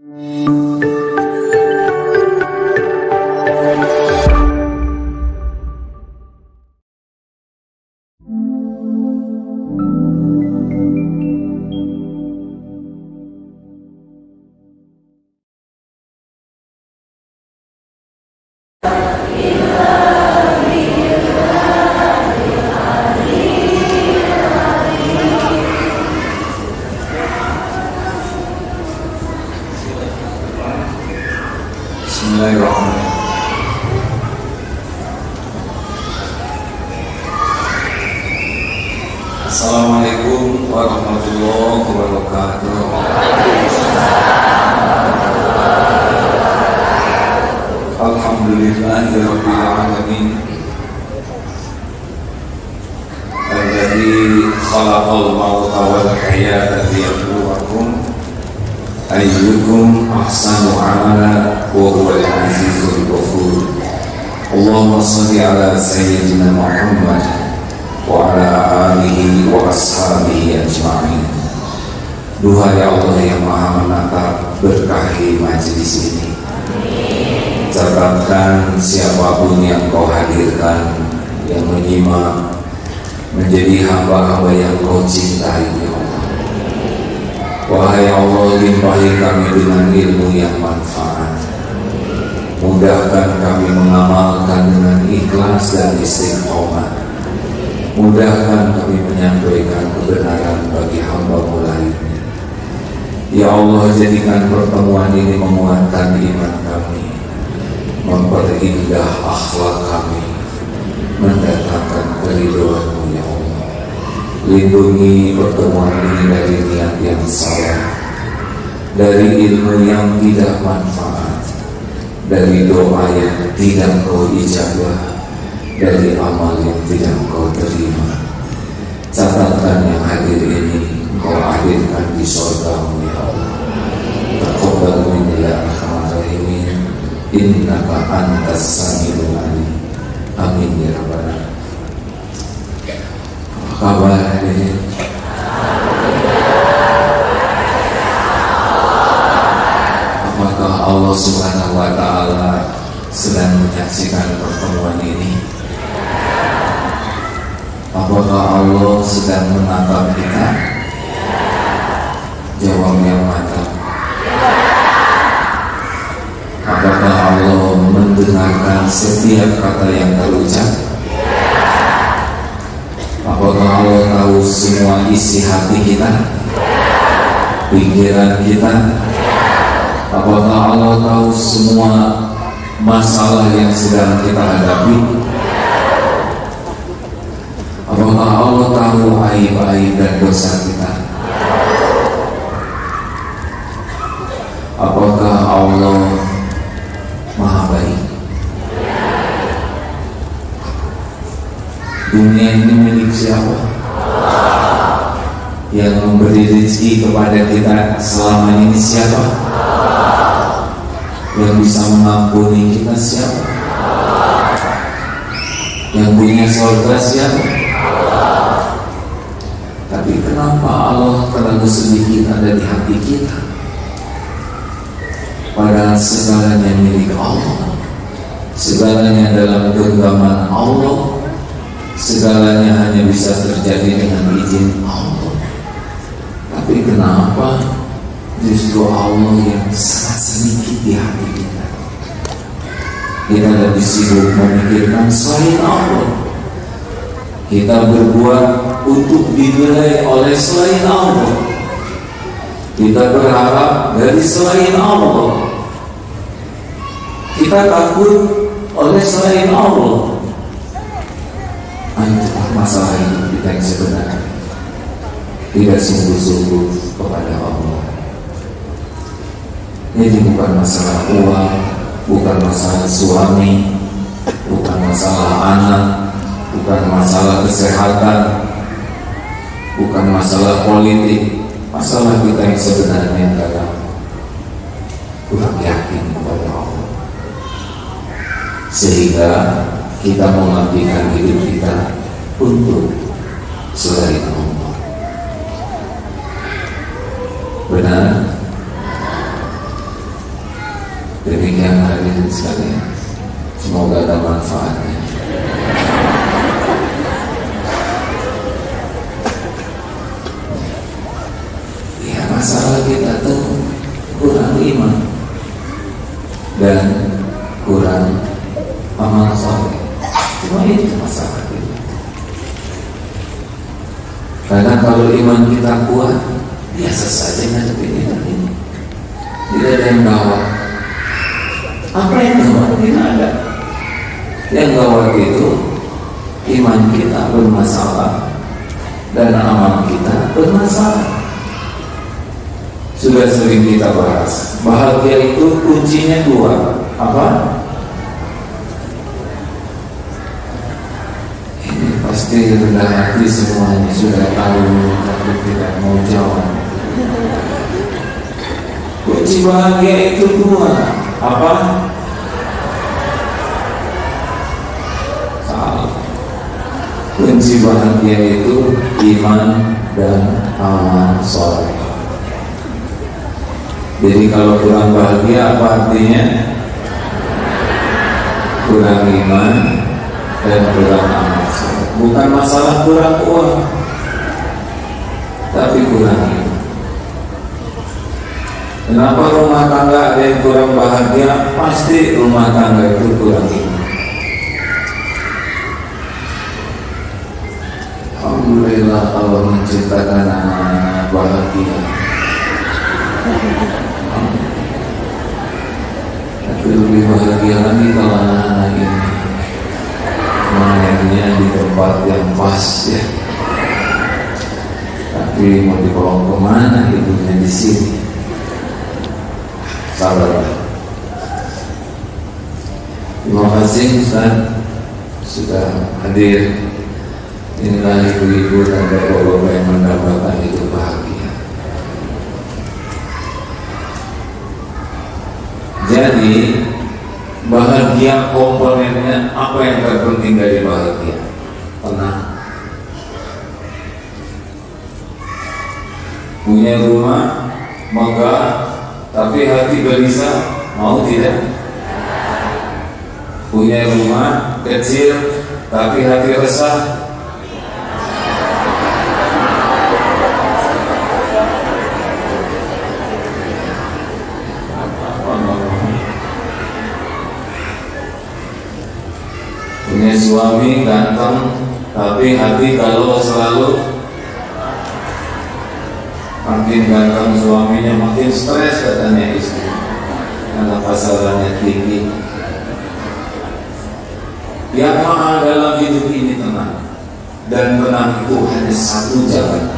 Bismillahirrahmanirrahim. Assalamualaikum warahmatullahi wabarakatuh. Alhamdulillahirabbil alamin. Alladzi khalaqal mauta wal hayata liyabluwakum ayyukum ahsanu amala wa huwal azizul ghafur. Allahumma shalli ala sayyidina Muhammad wa ala alihi wa ashabihi ajma'in. Duhai Allah yang maha menatap, berkahi majelis ini. Catatkan siapapun yang kau hadirkan, yang menyimak, menjadi hamba-hamba yang kau cintai, ya Allah. Wahai Allah, limpahi kami dengan ilmu yang manfaat. Mudahkan kami mengamalkan dengan ikhlas dan istiqomah. Mudahkan kami menyampaikan kebenaran bagi hamba-Mu lainnya. Ya Allah, jadikan pertemuan ini menguatkan iman kami, memperindah akhlak kami, mendatangkan keridhaan-Mu, ya Allah. Lindungi pertemuan ini dari niat yang salah, dari ilmu yang tidak manfaat, dari doa yang tidak Kau ijabah, dari amal yang tidak Kau terima. Catatkan yang hadir ini Kau hadirkan di surga-Mu, ya Allah. Taqabbal minna ya arhamar rahimin, innaka antas samiul alim. Amin ya rabbal alamin. Kabar hadirin, apakah Allah Subhanahu wa Ta'ala sedang menyaksikan pertemuan ini? Apakah Allah sedang menatap kita? Jawab yang mantap. Apakah Allah mendengarkan setiap kata yang terucap? Apakah Allah tahu semua isi hati kita, pikiran kita? Apakah Allah tahu semua masalah yang sedang kita hadapi? Apakah Allah tahu aib-aib dan dosa kita? Apakah Allah Maha Baik? Dunia ini milik siapa? Yang memberi rezeki kepada kita selama ini siapa? Yang bisa mengampuni kita siapa? Yang punya surga siapa? Tapi kenapa Allah terlalu sedikit ada di hati kita? Padahal segalanya milik Allah, segalanya dalam genggaman Allah, segalanya hanya bisa terjadi dengan izin Allah. Tapi kenapa justru Allah yang sangat sedikit di hati kita? Kita lebih sibuk memikirkan selain Allah. Kita berbuat untuk dinilai oleh selain Allah. Kita berharap dari selain Allah. Kita takut oleh selain Allah. Itulah masalah hidup kita yang sebenarnya. Tidak sungguh-sungguh kepada Allah. Ini bukan masalah uang, bukan masalah suami, bukan masalah anak, bukan masalah kesehatan, bukan masalah politik. Masalah kita yang sebenarnya adalah kurang yakin kepada Allah, sehingga kita mengabdikan hidup kita untuk selain Allah. Benar? Demikian hadirin sekalian, semoga ada manfaatnya. Ya, masalah kita tuh kurang iman dan kurang amal soleh. Cuma itu masalah kita. Karena kalau iman kita kuat, biasa saja ngadepin ini. Tidak ada yang gawat. Apa yang gawat? Tidak ada. Yang gawat itu iman kita bermasalah dan amal kita bermasalah. Sudah sering kita bahas, bahagia itu kuncinya dua. Apa? Ini pasti rendah hati semuanya sudah tahu, tapi tidak mau jawab. Kunci bahagia itu dua. Apa? Salah. Kunci bahagia itu iman dan amal soleh. Jadi kalau kurang bahagia apa artinya? Kurang iman dan kurang amal soleh. Bukan masalah kurang uang, tapi kurang iman. Kenapa rumah tangga ada yang kurang bahagia? Pasti rumah tangga itu kurang iman. Alhamdulillah Allah menciptakan anak-anak bahagia. Tapi lebih bahagia lagi kalau anak-anak ini mainnya di tempat yang pas ya. Tapi mau dibawa kemana ibunya di sini? Sabarlah. Terima kasih Ustaz sudah hadir. Inilah ibu-ibu dan bapak-bapak yang mendapatkan itu bahagia. Jadi bahagia komponennya apa yang terpenting dari bahagia? Tenang. Punya rumah megah tapi hati gelisah, mau tidak? Punya rumah kecil tapi hati resah. Punya suami ganteng tapi hati galau selalu. Makin ganteng suaminya makin stres katanya istri, karena pasarannya tinggi. Yang mahal dalam hidup ini tenang, dan tenang itu hanya satu jalan.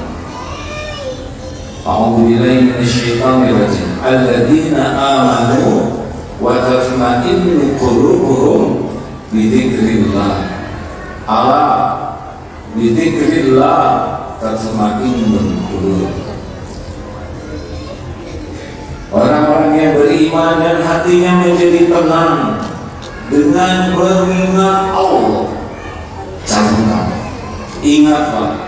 A'udzubillahi minasyaitonir rajim. Alladzina amanu wa tatma'innu qulubuhum bi dzikrillah. Ala bi dzikrillah tatma'innul qulub. Orang-orang yang beriman dan hatinya menjadi tenang dengan mengingat Allah. Camkan, ingatlah,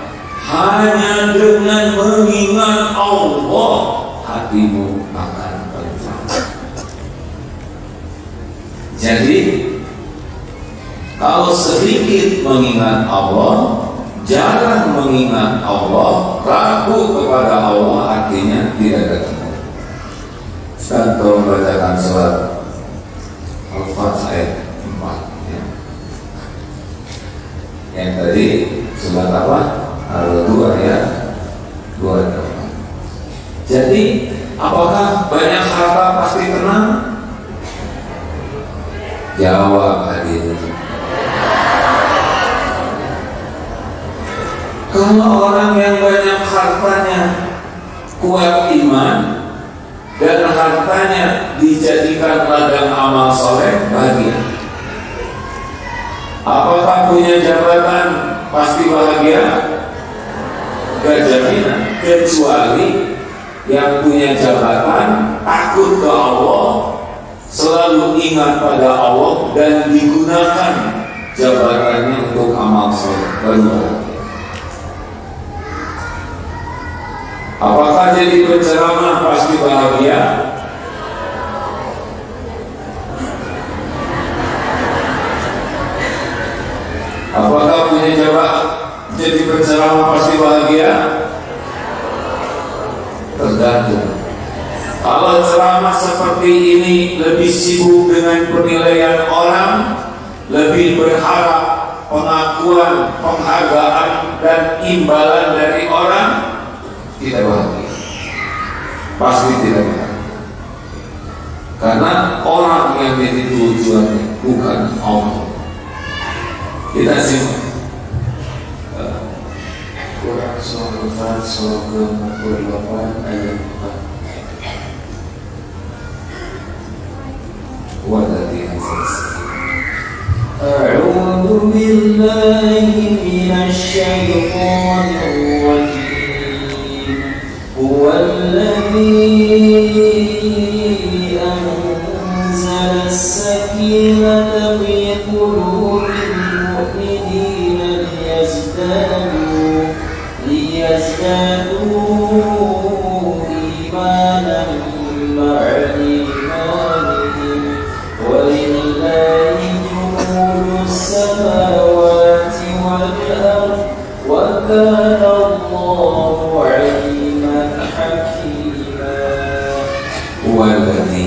hanya dengan mengingat Allah hatimu akan tenang. Jadi kalau sedikit mengingat Allah, jarang mengingat Allah, ragu kepada Allah, artinya tidak ada tenang. Ustaz tolong bacakan surat Al-Fatihah ayat 4 ya. Yang tadi surat apa? Al-2 ya 28. Jadi apakah banyak harta pasti tenang? Jawab hadirin. Kalau orang yang banyak hartanya kuat iman dan hartanya dijadikan ladang amal soleh, bahagia. Apakah punya jabatan pasti bahagia? Gak jaminan, kecuali yang punya jabatan takut ke Allah, selalu ingat pada Allah dan digunakan jabatannya untuk amal soleh, baru bahagia. Apakah jadi penceramah pasti bahagia? Apakah punya jawab jadi penceramah pasti bahagia? Tergantung. Kalau ceramah seperti ini lebih sibuk dengan penilaian orang, lebih berharap pengakuan, penghargaan dan imbalan dari orang, tidak bahagia. Pasti tidak bahagia. Karena orang yang jadi tujuannya bukan Allah. Kita simak Quran surah 48 ayat 4. أعوذ بالله من الشيطان الرجيم هو الذي أنزل السكينة في قلوب المؤمنين ليزدادوا إيمانا مع إيمانهم ولله جنود السماوات والأرض وكان الله عليما حكيما. هو الذي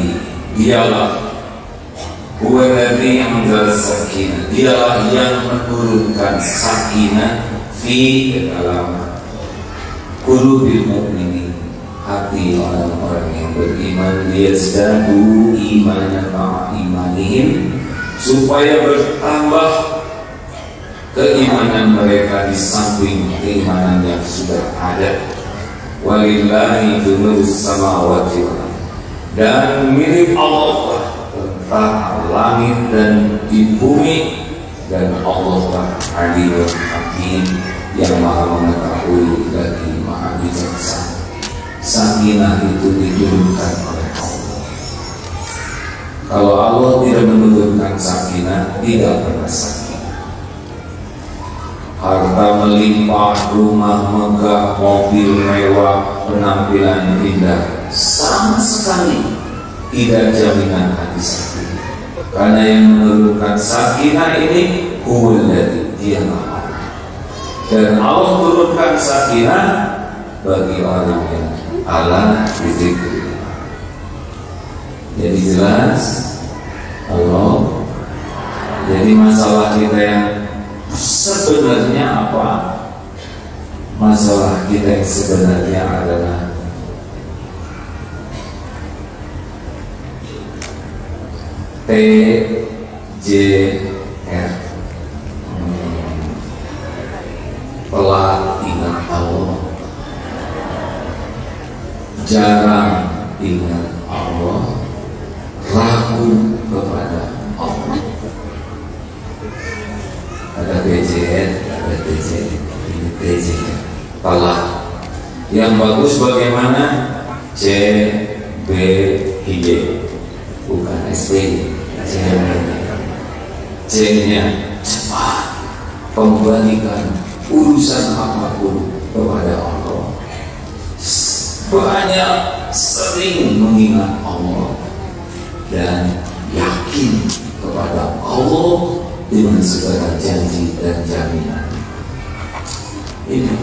anzal sakinah, dialah yang menurunkan sakinah fi dalam qulubil mu'minin, hati orang-orang yang beriman, liyazdadu imanan ma'a imanihim, supaya bertambah keimanan mereka di samping keimanan yang sudah ada. Walillahi junudus samawati wal ardh, dan milik Allah tentang langit dan di bumi, dan Allah Alimul Hakim, yang maha mengetahui lagi maha bijaksana. Sakinah itu diturunkan oleh Allah. Kalau Allah tidak menurunkan sakinah, tidak pernah sakinah. Harta melimpah, rumah megah, mobil mewah, penampilan indah, sama sekali tidak jaminan hati sakinah. Karena yang menurunkan sakinah ini huwalladzi, dialah Allah. Dan Allah turunkan sakinah bagi orang yang Allah dizikri. Jadi jelas Allah. Jadi masalah kita yang sebenarnya apa? Masalah kita yang sebenarnya adalah TJR, telat ingat Allah, jarang ingat Allah, ragu kepada Allah. Ada TJR, ada TJR, ini TJR, telat. Yang bagus bagaimana? CBY, bukan SBY. C-nya cepat, kembalikan urusan apapun kepada Allah. Banyak sering mengingat Allah dan yakin kepada Allah dengan segala janji dan jaminan. Ini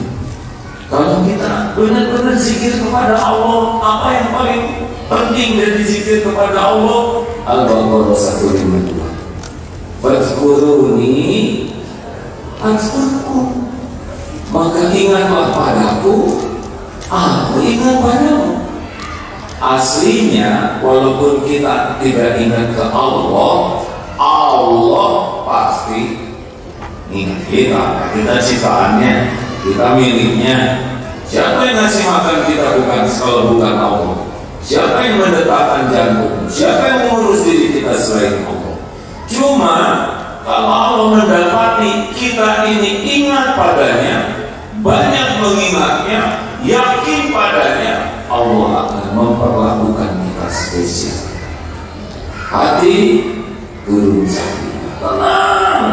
kalau kita benar-benar zikir kepada Allah, apa yang paling penting dari zikir kepada Allah? Al-Baqarah 152. Fadhkuruni azkurkum, maka ingatlah padaku, aku ingat padamu. Aslinya walaupun kita tidak ingat ke Allah, Allah pasti ingat kita. Kita ciptaannya, kita miliknya. Siapa yang ngasih makan kita kalau bukan Allah? Siapa yang mendetakkan jantung? Siapa yang mengurus diri kita selain Allah? Cuma kalau Allah mendapati kita ini ingat padanya, banyak mengingatnya, yakin padanya, Allah akan memperlakukan kita spesial. Hati turun sakinah, tenang.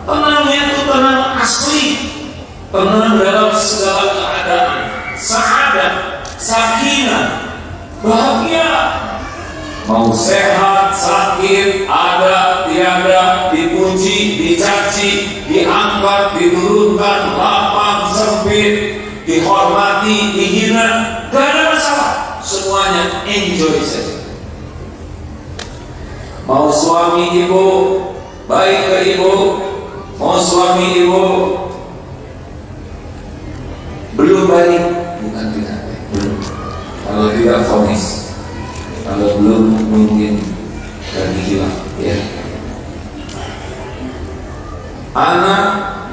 Tenangnya itu tenang asli, tenang dalam segala keadaan, sa'adah, sakinah, bahagia. Mau sehat, sakit, ada, tiada, dipuji, dicaci, diangkat, diturunkan, lapang, sempit, dihormati, dihina, gak ada masalah. Semuanya enjoy saja. Mau suami ibu baik ke ibu, mau suami ibu belum baik, bukan tidak baik, belum. Kalau tidak vonis, kalau belum mungkin lagi hilang, ya. Anak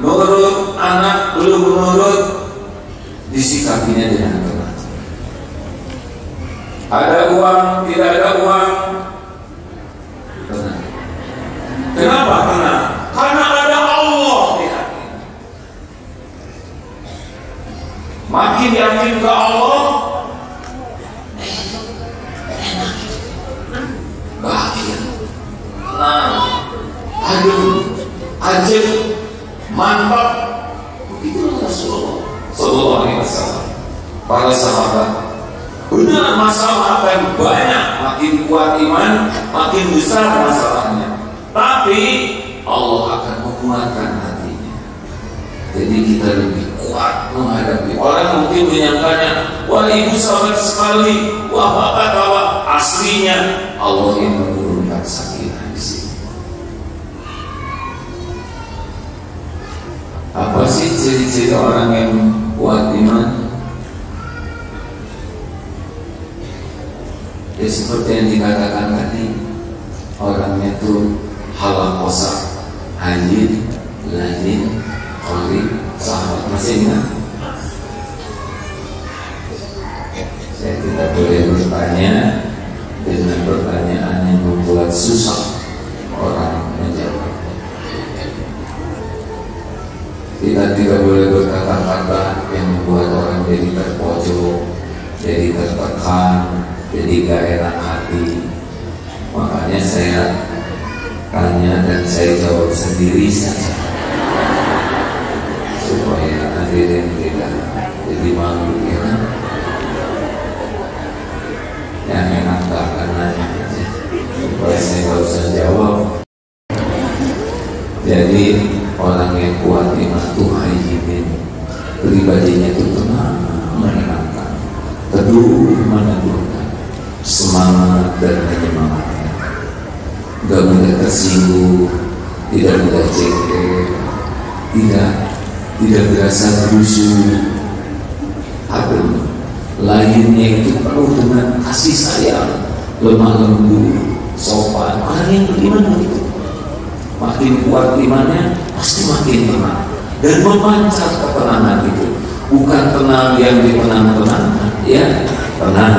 nurut, anak belum menurut, disikapinya dengan tenang. Ada uang, tidak ada uang, tenang. Kenapa tenang? Karena ada Allah di hati. Makin yakin ke Allah, bahagia, tenang, adem, ajib, mantap. Begitu Rasulullah Sallallahu Alaihi Wasallam. Para sahabat, benar masalah akan banyak, makin kuat iman, makin besar masalahnya. Tapi Allah akan menguatkan hatinya. Jadi kita lebih kuat menghadapi. Orang mungkin menyangkanya, wah ibu sabar sekali, wah bapak tawa. Aslinya Allah yang menurunkan sakinah di sini. Apa sih ciri-ciri orang yang kuat iman? Ya seperti yang dikatakan tadi, orangnya tuh halakosa, hayyin, layin, qarib, sahabat. Masih ingat? Saya tidak boleh bertanya dengan pertanyaan yang membuat susah orang menjawab. Kita tidak boleh berkata-kata yang membuat orang jadi terpojok, jadi tertekan, jadi gak enak hati. Makanya saya tanya dan saya jawab sendiri saja, supaya hadirin tidak jadi malu, ya. Yang enak gak akan nanya aja, supaya saya gak usah jawab. Jadi orang yang kuat iman tuh hayyin, pribadinya itu tenang, menenangkan, teduh, meneduhkan, semangat dan menyemangatkan, gak mudah tersinggung, tidak mudah jengkel, tidak berasa berusuh. Adem, lainnya itu penuh dengan kasih sayang, lemah lembut, sopan. Orang yang beriman begitu. Makin kuat imannya, pasti makin tenang dan memancar ketenangan itu. Bukan tenang yang ditenang-tenangkan, ya, tenang,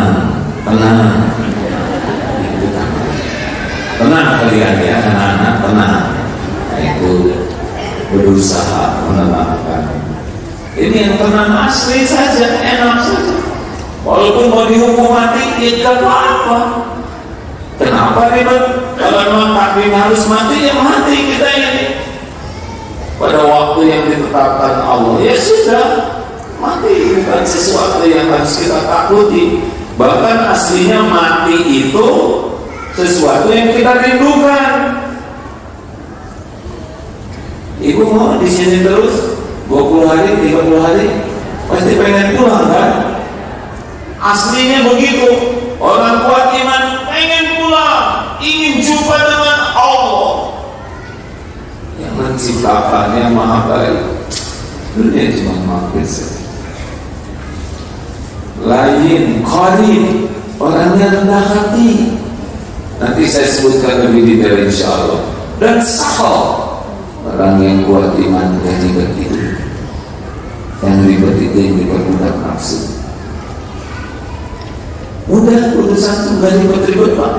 itu tenang kalian ya, anak-anak, tenang. Nah, itu berusaha menenangkan. Ini yang tenang asli saja, enak saja. Walaupun mau dihukum mati, ya gak apa-apa. Kenapa ribet? Kalau memang takdir harus mati, ya mati kita ini. Pada waktu yang ditetapkan Allah, ya sudah, mati. Bukan sesuatu yang harus kita takuti. Bahkan aslinya mati itu sesuatu yang kita rindukan. Ibu mau di sini terus 20 hari, 30 hari, pasti pengen pulang kan? Aslinya begitu. Orang kuat iman pengen pulang, ingin jumpa dengan Allah yang menciptakan, yang maha baik. Dunia cuma mampir saja. Lain, qarib, orangnya rendah hati. Nanti saya sebutkan lebih detail insya Allah. Dan sakhal, orang yang kuat iman gak ribet itu. Yang ribet itu yang diperbudak nafsu. Udah urusan tuh gak ribet-ribet Pak.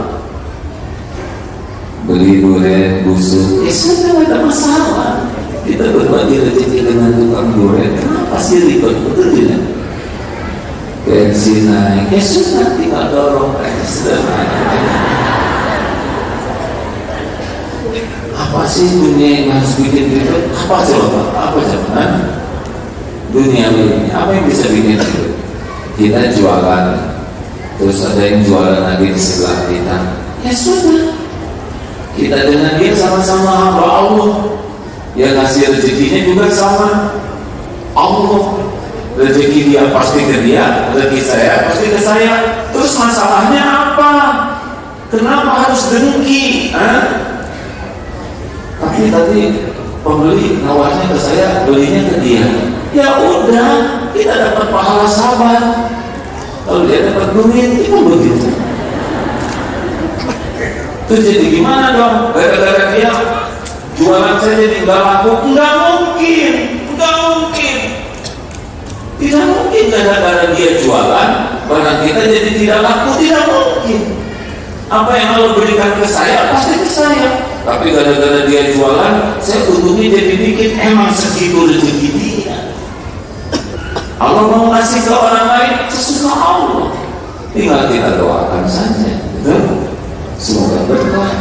Beli durian busuk, ya sudah gak ada masalah. Kita berbagi rezeki dengan tukang durian. Kenapa sih ribet? Betul tidak? Bensin naik, ya sudah tinggal dorong aja, sudah naik. Apa sih dunia yang harus bikin ribet? Apa coba? Apa coba? Dunia ini apa yang bisa bikin ribet? Kita jualan, terus ada yang jualan lagi di sebelah kita, ya sudah, kita dengan dia sama-sama hamba Allah. yang ngasih rezekinya juga sama Allah. Rezeki dia pasti ke dia, rezeki saya pasti ke saya. Terus masalahnya apa? Kenapa harus dengki? Tapi tadi pembeli nawarnya ke saya, belinya ke dia. Ya udah, kita dapat pahala sabar. Kalau dia dapat duit, itu begitu. Terus jadi gimana dong? Gara-gara dia jualan saya jadi nggak laku? Nggak mungkin, nggak mungkin. Tidak mungkin gara-gara dia jualan barang kita jadi tidak laku, tidak mungkin. Apa yang Allah berikan ke saya pasti ke saya. Tapi gara-gara dia jualan, saya untungnya jadi dikit. Emang segitu rezeki dia. Allah mau ngasih ke orang lain sesuka Allah. Tinggal kita doakan saja. Betul? Semoga berkah.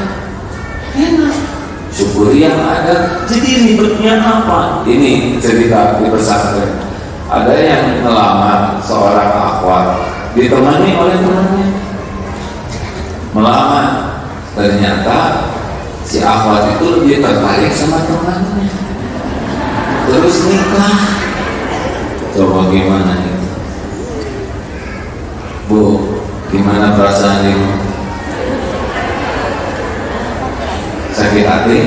Enak. Syukuri yang ada. Jadi ribetnya apa? Ini cerita di pesantren. Ada yang melamar seorang akhwat, ditemani oleh temannya. Melamar. Ternyata si akhwat itu lebih tertarik sama temannya. Terus nikah. Coba gimana nih? Bu, gimana perasaan ibu? Sakit hati?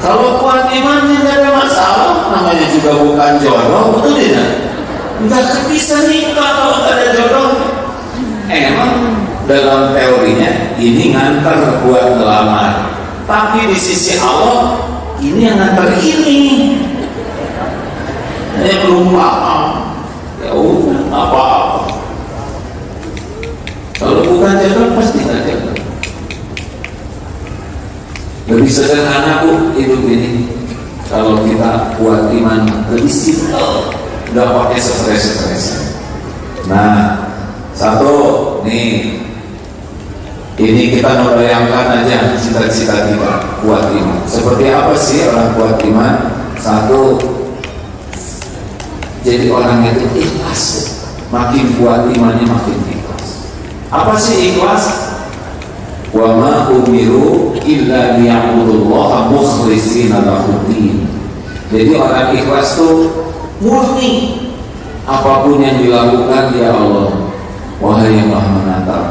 Kalau kuat imannya nggak ada masalah, namanya juga bukan jodoh, betul tidak? Nggak bisa nikah kalau nggak ada jodoh. Emang dalam teorinya ini nganter buat ngelamar, tapi di sisi Allah ini yang nganter ini. Saya belum paham. Ya udah, apa-apa. Kalau bukan jodoh pasti nggak jodoh. Lebih sederhana Bu hidup ini. Kalau kita kuat iman, lebih simple, nggak pakai stres-stres. Nah, satu nih, ini kita membayangkan aja cita-cita kita kuat iman. Seperti apa sih orang kuat iman? Satu, jadi orang itu ikhlas. Makin kuat imannya makin ikhlas. Apa sih ikhlas? Wa ma umiru illa liya'budullaha mukhlishina lahuddin. Jadi orang ikhlas itu murni, apapun yang dilakukan ya Allah, wahai yang Maha menatap,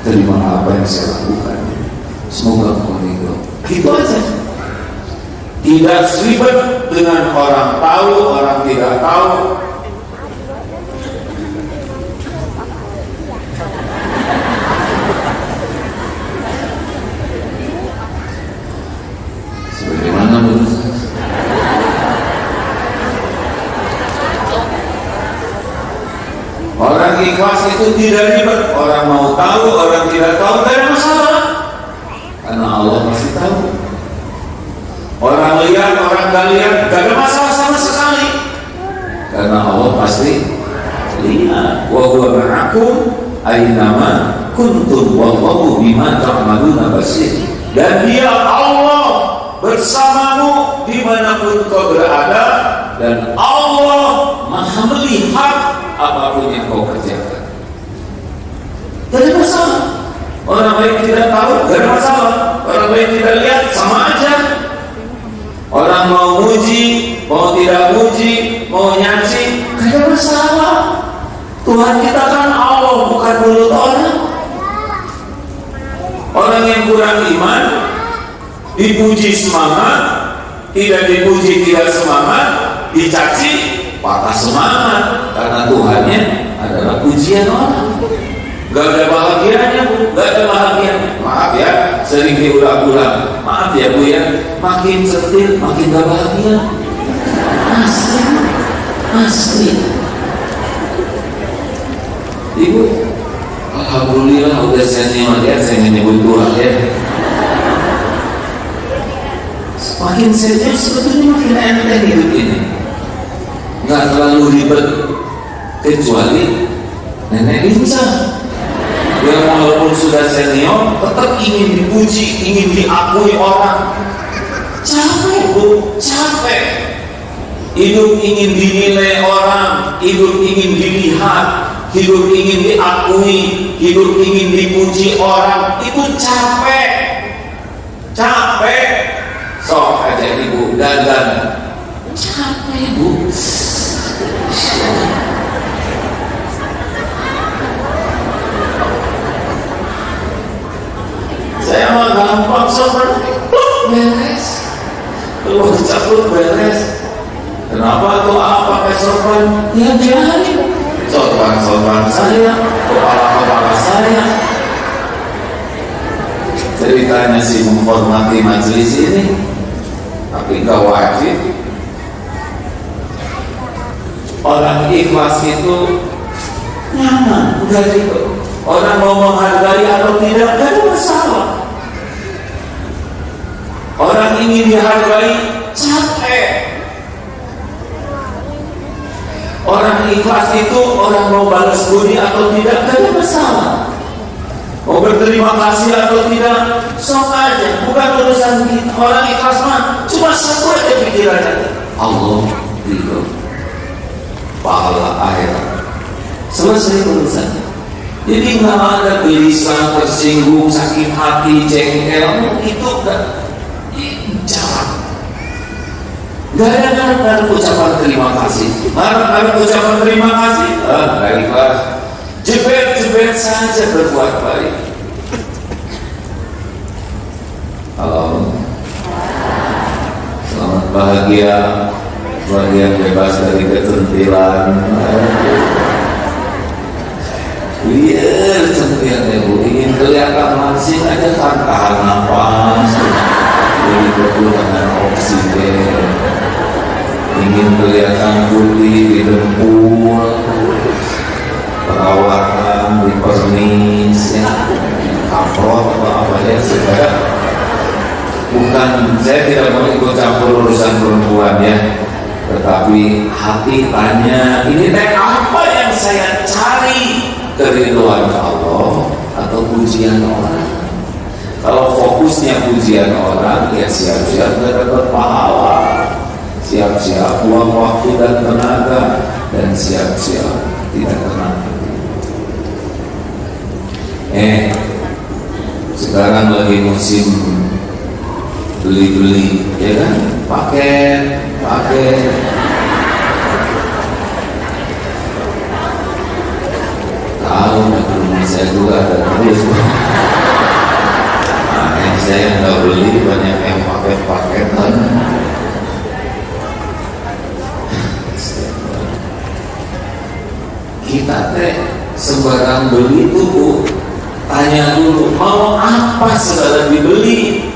terima apa yang saya lakukan. Semoga Engkau ridho. Gitu aja. Tidak ribet dengan orang tahu, orang tidak tahu. Sebagaimana menurut orang ikhlas itu tidak ribet. Orang mau tahu, orang tidak tahu, tidak ada masalah. Karena Allah masih tahu. Orang lihat, orang gak lihat, gak ada masalah sama sekali. Karena Allah pasti lihat. Wa huwa ma'akum aynama kuntum wallahu bima ta'maluna basir. Dan Dia Allah bersamamu dimanapun kau berada, dan Allah Maha melihat apapun yang kau kerjakan. Tidak ada masalah. Orang lain tidak tahu, tidak ada masalah. Orang lain tidak lihat, sama aja. Orang mau muji, mau tidak muji, mau nyaci, tidak ada masalah. Tuhan kita kan Allah, bukan mulut orang. Orang yang kurang iman, dipuji semangat, tidak dipuji tidak semangat, dicaci patah semangat. Karena Tuhannya adalah pujian orang. Gak ada bahagianya Bu, gak ada bahagianya. Maaf ya, sering diulang-ulang. Maaf ya Bu ya, makin setir makin gak bahagia. Asli, asli. Ibu, alhamdulillah udah senior ya, saya menyebut Tuhan ya. Makin senior sebetulnya makin enteng hidup ini. Gak terlalu ribet, kecuali nenek Linca yang walaupun sudah senior tetap ingin dipuji, ingin diakui orang. Capek Bu, capek. Hidup ingin dinilai orang, hidup ingin dilihat, hidup ingin diakui, hidup ingin dipuji orang. Itu capek. Capek. Sok aja dan capek Bu. Saya mah gampang seperti beres, kalau dicabut beres. Kenapa tuh pakai sorban? Ya biarin, sorban saya, kepala saya. Ceritanya sih menghormati majelis ini, tapi nggak wajib. Orang ikhlas itu nyaman, udah gitu. Orang mau menghargai atau tidak, gak ada masalah. Orang ingin dihargai, capek. Orang ikhlas itu orang mau balas budi atau tidak, gak ada masalah. Mau berterima kasih atau tidak, sok aja. Bukan urusan kita. Orang ikhlas mah cuma satu aja pikirannya, Allah ridho, pahala akhirat, selesai urusannya. Jadi nggak ada gelisah, tersinggung, sakit hati, jengkel, itu enggak. Jangan. Gak ada ucapan terima kasih. Harap ucapan terima kasih. Baiklah. Jebet saja berbuat baik. Halo. Selamat bahagia bebas dari kecantilan. Biar centilnya Bu, ingin kelihatan langsing aja kan, tahan nafas, jadi kekurangan oksigen. Ingin kelihatan putih di dempul, perawatan di pernis, ya, kaprot atau apa ya, supaya bukan, saya tidak mau ikut campur urusan perempuan ya, tetapi hati tanya, ini teh apa yang saya cari? Keriduan Allah atau pujian orang? Kalau fokusnya pujian orang, ya siap-siap gak dapat pahala, siap-siap buang waktu dan tenaga, dan siap-siap tidak tenang. Sekarang lagi musim beli-beli, ya kan? Paket. Tahu rumah saya juga ada terus. Yang saya nggak beli banyak yang paket-paketan. Kita teh sembarang beli itu Bu, tanya dulu mau apa segala dibeli.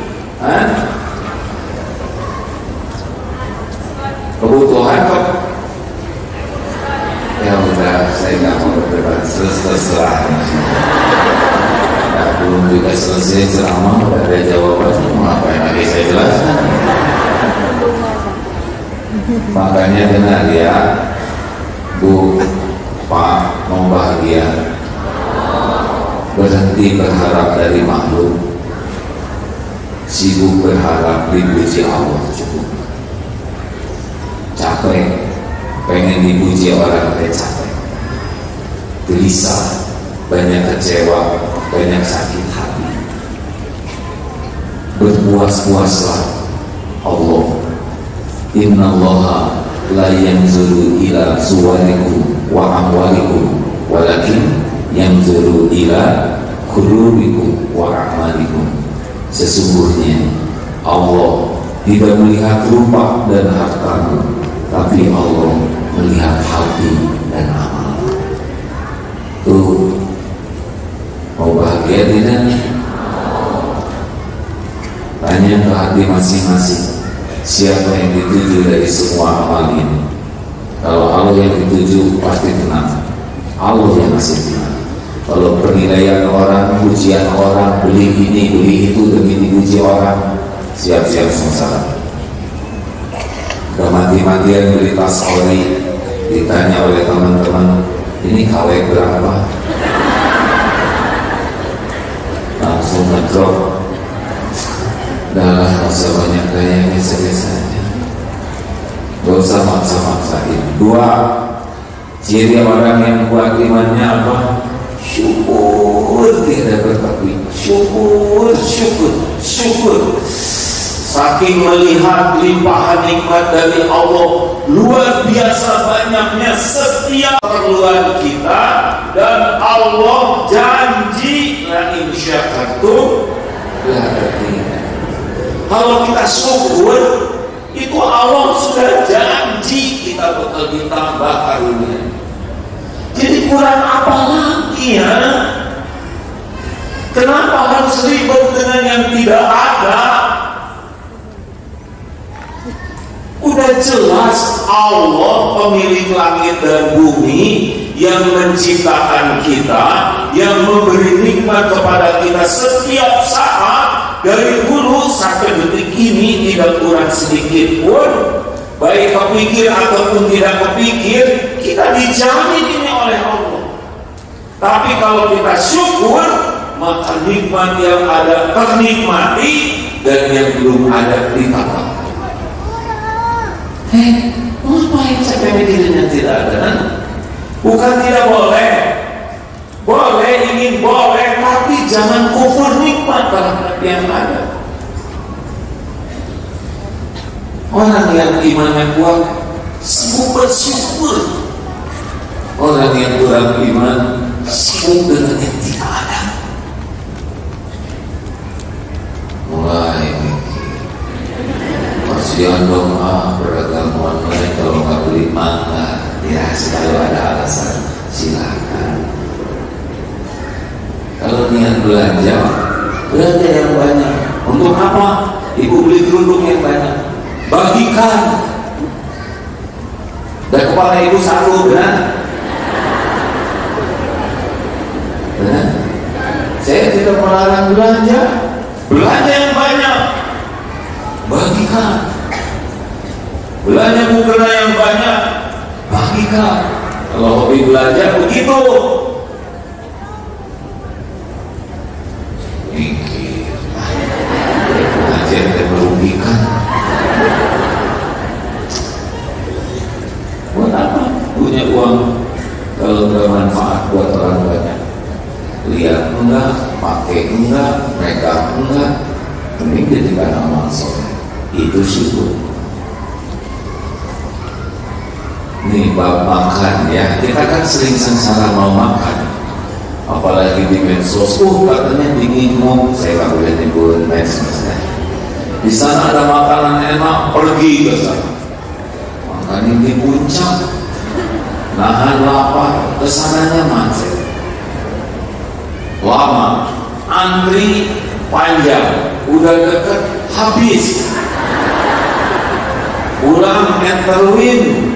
Kebutuhan kok. Ya udah, saya nggak mau berdebat, terserah. Nah, belum juga selesai ceramah, udah ada jawabannya, mau ngapain lagi saya jelaskan. Makanya benar ya, Bu, Pak, mau bahagia, berhenti berharap dari makhluk, sibuk berharap dipuji Allah cukup. Capek pengen dipuji orang, capek, gelisah, banyak kecewa, banyak sakit hati. Berpuas-puaslah Allah. Innallaha la yanzuru ila suwarikum wa amwalikum, walakin yanzuru ila qulubikum wa a'malikum. Sesungguhnya Allah tidak melihat rupa dan hartamu, tapi Allah melihat hati dan amal. Tuh, mau bahagia tidak? Tanya ke hati masing-masing, siapa yang dituju dari semua amal ini? Kalau Allah yang dituju, pasti tenang, Allah yang masih tenang. Kalau penilaian orang, pujian orang, beli ini, beli itu demi dipuji orang, siap-siap sengsara. Udah mati-matian beli tas ori, ditanya oleh teman-teman, ini KW berapa? Langsung ngedrop. Dah usah banyak gaya, biasa-biasa aja, gak usah maksa-maksain. Dua, ciri orang yang kuat imannya apa? Syukur, tidak bertakwi. Syukur. saking melihat limpahan nikmat dari Allah luar biasa banyaknya setiap perluan kita, dan Allah janji la in syakartum la azidannakum. Kalau kita syukur, itu Allah sudah janji kita bakal ditambah karunia. Jadi kurang apa lagi ya? Kenapa harus ribet dengan yang tidak ada? Udah jelas Allah pemilik langit dan bumi, yang menciptakan kita, yang memberi nikmat kepada kita setiap saat, dari dulu sampai detik ini tidak kurang sedikit pun, baik kepikir ataupun tidak kepikir, kita dijamin ini oleh Allah. Tapi kalau kita syukur, maka nikmat yang ada ternikmati, dan yang belum ada ditambah. Ngapain sampai mikirin yang tidak ada? Bukan tidak boleh, boleh, ingin boleh, tapi jangan kufur nikmat terhadap yang ada. Orang yang imannya kuat sibuk bersyukur, orang yang kurang iman sibuk dengan yang tidak ada. Mulai kasihan dong, beragam online kalau nggak beli mangga. Ya, kalau ada alasan silakan. Kalau niat belanja yang banyak. Untuk apa? Ibu beli kerudung yang banyak, bagikan. Dan kepala ibu satu, benar? Benar? Saya tidak melarang belanja yang banyak, bagikan. Belanja mukena yang banyak, bagikan. Kalau hobi belanja begitu. Mikir, pengajian yang merugikan. Buat apa punya uang kalau nggak manfaat buat orang banyak? Lihat enggak, pakai enggak, mereka enggak, mending jadikan amal soleh. Itu syukur. Nih bab makan ya, kita kan sering sengsara mau makan, apalagi di medsos. Katanya dingin, saya nggak boleh nyebut medsos. Di sana ada makanan enak, pergi ke sana. Makanin di puncak, nahan lapar, kesananya macet, lama, antri panjang, udah deket habis. Pulang enterwin